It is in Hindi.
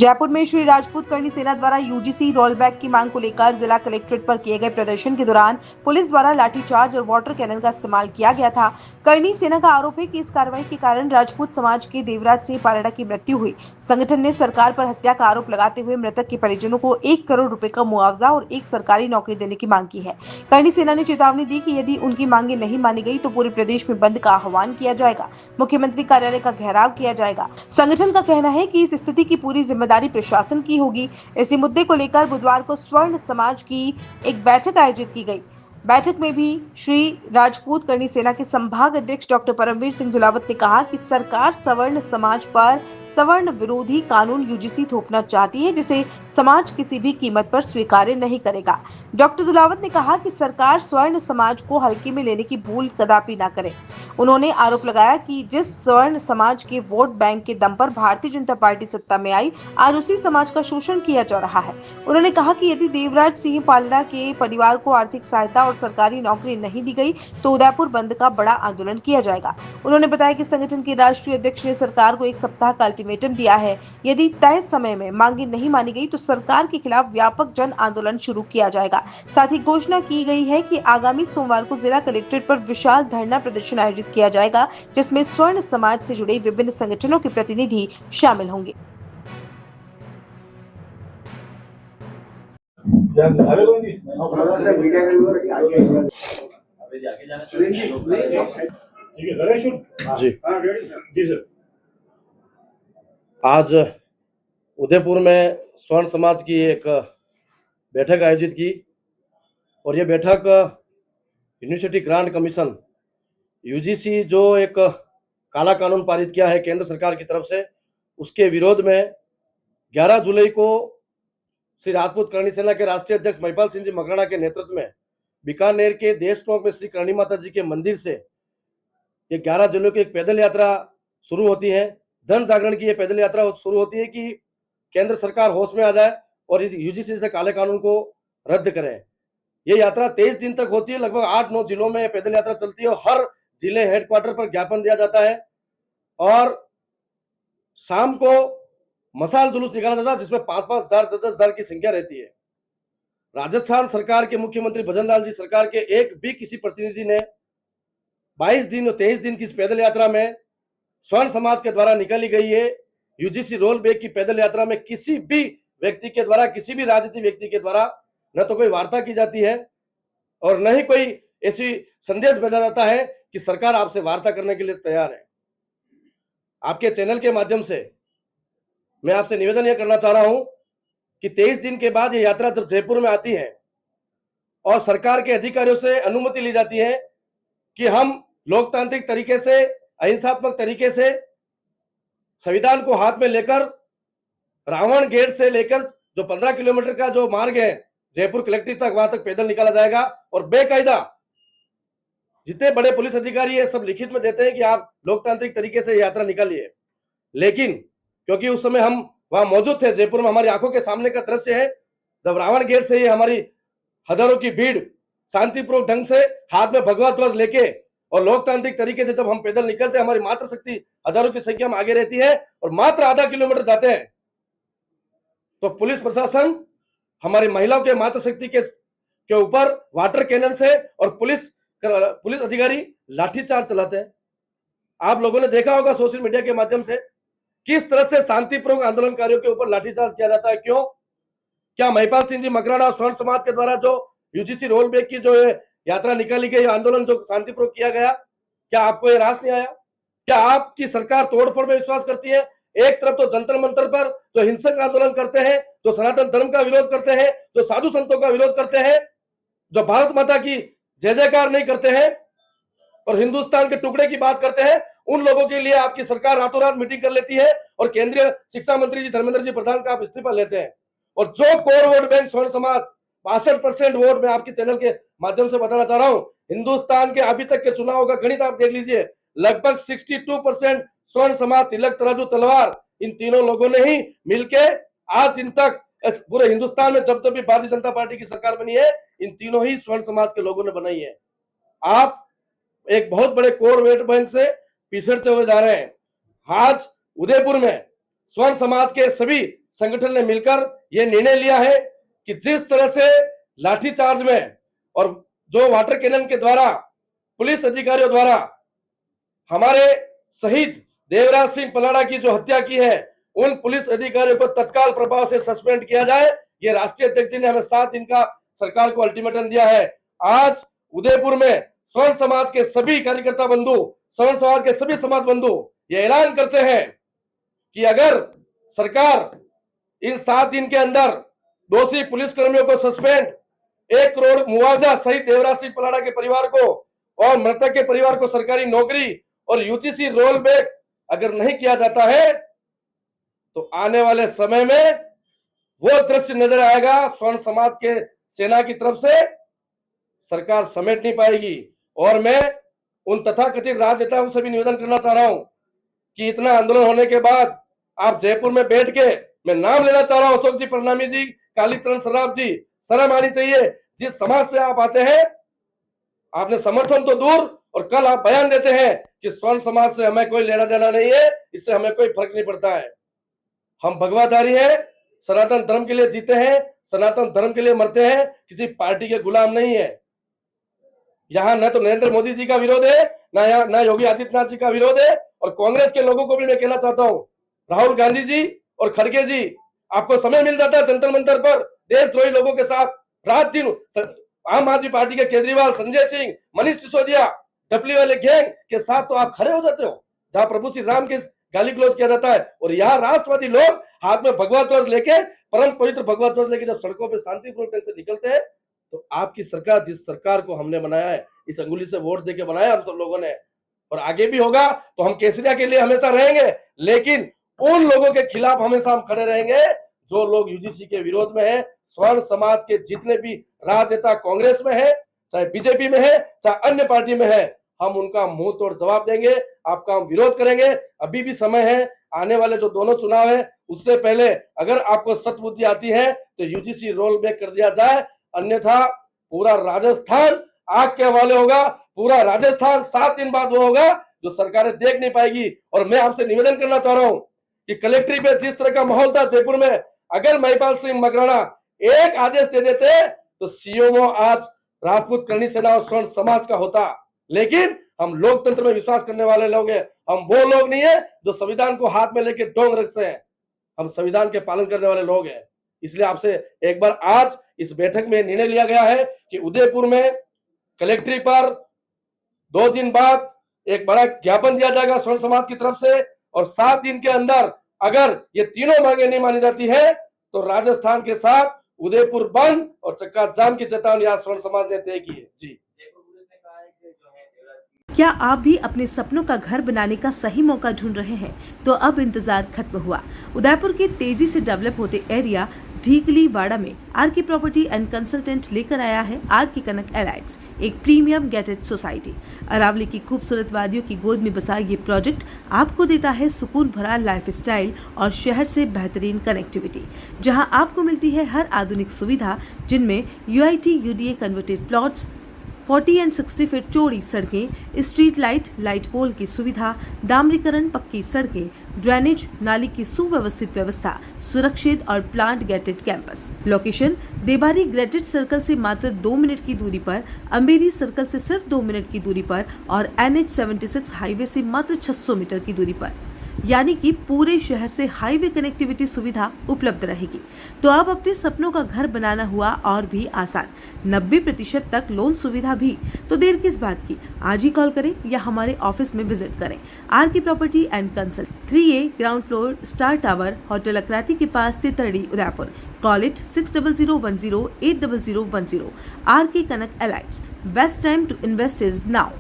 जयपुर में श्री राजपूत करनी सेना द्वारा यूजीसी रोलबैक की मांग को लेकर जिला कलेक्ट्रेट पर किए गए प्रदर्शन के दौरान पुलिस द्वारा लाठीचार्ज और वाटर कैनन का इस्तेमाल किया गया था। करनी सेना का आरोप है कि इस कार्रवाई के कारण राजपूत समाज के देवराज सिंह पालड़ा की मृत्यु हुई। संगठन ने सरकार पर हत्या का आरोप लगाते हुए मृतक के परिजनों को 1 करोड़ रुपए का मुआवजा और एक सरकारी नौकरी देने की मांग की है। करनी सेना ने चेतावनी दी कि यदि उनकी मांगे नहीं मानी गई तो पूरे प्रदेश में बंद का आह्वान किया जाएगा, मुख्यमंत्री कार्यालय का घेराव किया जाएगा। संगठन का कहना है कि इस स्थिति की पूरी जिम्मेदारी प्रशासन की होगी। इसी मुद्दे को लेकर बुधवार को स्वर्ण समाज की एक बैठक आयोजित की गई। बैठक में भी श्री राजपूत करनी सेना के संभाग अध्यक्ष डॉक्टर परमवीर सिंह दुलावत ने कहा कि सरकार सवर्ण समाज पर सवर्ण विरोधी कानून यूजीसी थोपना चाहती है, जिसे समाज किसी भी कीमत पर स्वीकार्य नहीं करेगा। डॉक्टर दुलावत ने कहा कि सरकार स्वर्ण समाज को हल्के में लेने की भूल कदापि न करे। उन्होंने आरोप लगाया कि जिस स्वर्ण समाज के वोट बैंक के दम पर भारतीय जनता पार्टी सत्ता में आई, आज उसी समाज का शोषण किया जा रहा है। उन्होंने कहा कि यदि देवराज सिंह पालड़ा के परिवार को आर्थिक सहायता और सरकारी नौकरी नहीं दी गई तो उदयपुर बंद का बड़ा आंदोलन किया जाएगा। उन्होंने बताया कि संगठन के राष्ट्रीय अध्यक्ष ने सरकार को 1 सप्ताह का अल्टीमेटम दिया है। यदि तय समय में मांगे नहीं मानी गई तो सरकार के खिलाफ व्यापक जन आंदोलन शुरू किया जाएगा। साथ ही घोषणा की गई है कि आगामी सोमवार को जिला कलेक्ट्रेट पर विशाल धरना प्रदर्शन आयोजित किया जाएगा, जिसमें स्वर्ण समाज से जुड़े विभिन्न संगठनों के प्रतिनिधि शामिल होंगे। जी जी सर। आज उदयपुर में स्वर्ण समाज की एक बैठक आयोजित की और ये बैठक यूनिवर्सिटी ग्रांट कमीशन यूजीसी जो एक काला कानून पारित किया है केंद्र सरकार की तरफ से, उसके विरोध में 11 जुलाई को श्री राजपूत करनी सेना के राष्ट्रीय अध्यक्ष महिपाल सिंह जी मकराना के नेतृत्व में बीकानेर के देश टोंक में श्री करणी माता जी के मंदिर से ये 11 जुलाई की एक पैदल यात्रा शुरू होती है। जन जागरण की ये पैदल यात्रा शुरू होती है कि केंद्र सरकार होश में आ जाए और इस यूजीसी से काले कानून को रद्द करें। ये यात्रा 23 दिन तक होती है। लगभग 8-9 जिलों में पैदल यात्रा चलती है और हर जिले हेडक्वार्टर पर ज्ञापन दिया जाता है और शाम को मसाल जुलूस निकाला जाता है जिसमें 5-5 हजार 10-10 हजार की संख्या रहती है। राजस्थान सरकार के मुख्यमंत्री भजनलाल जी सरकार के एक भी किसी प्रतिनिधि ने 22 दिन और 23 दिन की इस पैदल यात्रा में स्वर्ण समाज के द्वारा निकाली गई है यूजीसी रोल बैक की पैदल यात्रा में किसी भी व्यक्ति के द्वारा, किसी भी राजनीतिक व्यक्ति के द्वारा न तो कोई वार्ता की जाती है और न ही कोई ऐसी संदेश भेजा जाता है कि सरकार आपसे वार्ता करने के लिए तैयार है। आपके चैनल के माध्यम से मैं आपसे निवेदन यह करना चाह रहा हूं कि 23 दिन के बाद ये यात्रा जब जयपुर में आती है और सरकार के अधिकारियों से अनुमति ली जाती है कि हम लोकतांत्रिक तरीके से, अहिंसात्मक तरीके से संविधान को हाथ में लेकर रावण गेट से लेकर जो 15 किलोमीटर का जो मार्ग है जयपुर कलेक्ट्रेट तक, वहां तक पैदल निकाला जाएगा और बेकायदा जितने बड़े पुलिस अधिकारी है सब लिखित में देते हैं कि आप लोकतांत्रिक तरीके से यात्रा निकालिए। लेकिन क्योंकि उस समय हम वहां मौजूद थे, जयपुर में हमारी आंखों के सामने का दृश्य है जब रावण गेट से ये हमारी हजारों की भीड़ शांतिपूर्वक ढंग से हाथ में भगवा ध्वज लेके और लोकतांत्रिक तरीके से जब हम पैदल निकलते हैं, हमारी मात्र शक्ति हजारों की संख्या में आगे रहती है और मात्र आधा किलोमीटर जाते हैं तो पुलिस प्रशासन हमारी महिलाओं के मात्र शक्ति के ऊपर वाटर कैनन से और पुलिस अधिकारी लाठीचार्ज चलाते हैं। आप लोगों ने देखा होगा सोशल मीडिया के माध्यम से किस तरह से शांतिपूर्वक आंदोलनकारियों के ऊपर लाठीचार्ज किया जाता है। क्यों? क्या महिपाल सिंह जी मकराना स्वर्ण समाज के द्वारा जो यूजीसी रोल बैक की जो यात्रा निकाली गई, आंदोलन जो शांतिपूर्वक किया गया, क्या आपको ये रास नहीं आया? क्या आपकी सरकार तोड़फोड़ में विश्वास करती है? एक तरफ तो जंतर मंतर पर जो हिंसक आंदोलन करते हैं, जो सनातन धर्म का विरोध करते हैं, जो साधु संतों का विरोध करते हैं, जो भारत माता की जय जयकार नहीं करते हैं और हिंदुस्तान के टुकड़े की बात करते हैं, उन लोगों के लिए आपकी सरकार रातों रात मीटिंग कर लेती है और केंद्रीय शिक्षा मंत्री जी धर्मेंद्र जी प्रधान का आप इस्तीफा लेते हैं। और जो कोर वोट बैंक स्वर्ण समाज 62% वोट, मैं आपके चैनल के माध्यम से बताना चाह रहा हूं, हिंदुस्तान के अभी तक के चुनाव का गणित आप देख लीजिए, लगभग 62% स्वर्ण समाज, तिलक तराजू तलवार, इन तीनों लोगों ने ही मिलके आज दिन तक पूरे हिंदुस्तान में जब भी भारतीय जनता पार्टी की सरकार बनी है, इन तीनों ही स्वर्ण समाज के लोगों ने बनाई है। आप एक बहुत बड़े कोर वोट बैंक से पिछड़ते हुए जा रहे हैं। आज उदयपुर में स्वर्ण समाज के सभी संगठन ने मिलकर यह निर्णय लिया है कि जिस तरह से लाठीचार्ज में और जो वाटर कैनन के द्वारा पुलिस अधिकारियों द्वारा हमारे शहीद देवराज सिंह पलाड़ा की जो हत्या की है, उन पुलिस अधिकारियों को तत्काल प्रभाव से सस्पेंड किया जाए। ये राष्ट्रीय अध्यक्ष जी ने हमें 7 दिन का सरकार को अल्टीमेटम दिया है। आज उदयपुर में स्वर्ण समाज के सभी कार्यकर्ता बंधु, स्वर्ण समाज के सभी समाज बंधु ये ऐलान करते हैं कि अगर सरकार इन 7 दिन के अंदर दोषी पुलिस कर्मियों को सस्पेंड, 1 करोड़ मुआवजा सहित देवराज सिंह पलाड़ा के परिवार को और मृतक के परिवार को सरकारी नौकरी और यूजीसी रोल बैक अगर नहीं किया जाता है तो आने वाले समय में वो दृश्य नजर आएगा, स्वर्ण समाज के सेना की तरफ से सरकार समेट नहीं पाएगी। और मैं उन तथाकथित राजनेताओं से भी निवेदन करना चाह रहा हूं कि इतना आंदोलन होने के बाद आप जयपुर में बैठ के, मैं नाम लेना चाह रहा हूं, अशोक जी परनामी जी, कालीचरण सराफ जी, शर्म आनी चाहिए। जिस समाज से आप आते हैं, आपने समर्थन तो दूर और कल आप बयान देते हैं कि स्वर्ण समाज से हमें कोई लेना देना नहीं है, इससे हमें कोई फर्क नहीं पड़ता है। हम भगवाधारी हैं, सनातन धर्म के लिए जीते हैं, सनातन धर्म के लिए मरते हैं, किसी पार्टी के गुलाम नहीं है। यहां न तो नरेंद्र मोदी जी का विरोध है, न योगी आदित्यनाथ जी का विरोध है। और कांग्रेस के लोगों को भी मैं कहना चाहता हूं, राहुल गांधी जी और खड़गे जी, आपको समय मिल जाता है जंतर मंतर पर देशद्रोही लोगों के साथ रात दिन, आम आदमी पार्टी के केजरीवाल, संजय सिंह, मनीष सिसोदिया, डपली वाले गैंग के साथ तो आप खड़े हो जाते हो, जहां प्रभु श्री राम के गाली गलौज किया जाता है। और यहाँ राष्ट्रवादी लोग हाथ में भगवा ध्वज लेके, परम पवित्र भगवा ध्वज लेके जब सड़कों पे शांतिपूर्वक से निकलते हैं, तो आपकी सरकार, जिस सरकार को हमने बनाया है, इस अंगुली से वोट देके बनाया हम सब लोगों ने, और आगे भी होगा तो हम केसरिया के लिए हमेशा रहेंगे, लेकिन उन लोगों के खिलाफ हमेशा हम खड़े रहेंगे जो लोग यूजीसी के विरोध में है। स्वर्ण समाज के जितने भी राजनेता कांग्रेस में है, चाहे बीजेपी में है, चाहे अन्य पार्टी में है, हम उनका मुंह तोड़ जवाब देंगे, आपका हम विरोध करेंगे। अभी भी समय है, आने वाले जो दोनों चुनाव है उससे पहले अगर आपको सत्बुद्धि आती है तो यूजीसी रोल बैक कर दिया जाए, अन्यथा पूरा राजस्थान आग के हवाले होगा। पूरा राजस्थान 7 दिन बाद वो होगा जो सरकारें देख नहीं पाएगी। और मैं आपसे निवेदन करना चाह रहा हूं कि कलेक्ट्री पे जिस तरह का माहौल था जयपुर में, अगर महिपाल सिंह मकराना एक आदेश दे देते तो सीएमओ आज राजपूत करणी सेना और स्वर्ण समाज का होता। लेकिन हम लोकतंत्र में विश्वास करने वाले लोग हैं, हम वो लोग नहीं है जो संविधान को हाथ में लेके डोंग रखते हैं, हम संविधान के पालन करने वाले लोग हैं। इसलिए आपसे एक बार आज इस बैठक में निर्णय लिया गया है कि उदयपुर में कलेक्ट्री पर 2 दिन बाद एक बड़ा ज्ञापन दिया जाएगा स्वर्ण समाज की तरफ से, और 7 दिन के अंदर अगर ये तीनों मांगे नहीं मानी जाती है तो राजस्थान के साथ उदयपुर बंद और चक्का जाम की चेतावनी आज स्वर्ण समाज ने तय की है। जी, क्या आप भी अपने सपनों का घर बनाने का सही मौका ढूंढ रहे हैं? तो अब इंतजार खत्म हुआ। उदयपुर के तेजी से डेवलप होते एरिया ढीकली वाड़ा में are K property and consultant लेकर आया है आर के कनक एलाइट्स, एक प्रीमियम गेटेड सोसाइटी। अरावली की खूबसूरत वादियों की गोद में बसा ये प्रोजेक्ट आपको देता है सुकून भरा लाइफस्टाइल और शहर से बेहतरीन कनेक्टिविटी, जहां आपको मिलती है हर आधुनिक सुविधा, जिनमें UIT UDA converted plots, 40 and 60 feet चौड़ी सड़कें, स्ट्रीट लाइट, लाइट पोल की सुविधा, डामरीकरण, पक्की सड़कें, ड्रेनेज, नाली की सुव्यवस्थित व्यवस्था, सुरक्षित और planned gated campus. Location Debari ग्रेटेड सर्कल से मात्र 2 मिनट की दूरी पर, अंबेरी सर्कल से सिर्फ 2 मिनट की दूरी पर और NH76 हाईवे से मात्र 600 मीटर की दूरी पर, यानी कि पूरे शहर से हाईवे कनेक्टिविटी सुविधा उपलब्ध रहेगी। तो अब अपने सपनों का घर बनाना हुआ और भी आसान, 90% तक लोन सुविधा भी। तो देर किस बात की, आज ही कॉल करें या हमारे ऑफिस में विजिट करें। R K property and consult, 3A ground floor, star tower, hotel Akrati के पास, Titardi, Udaipur. Call it 6010 80010। R K Kanak elites, best time to invest is now.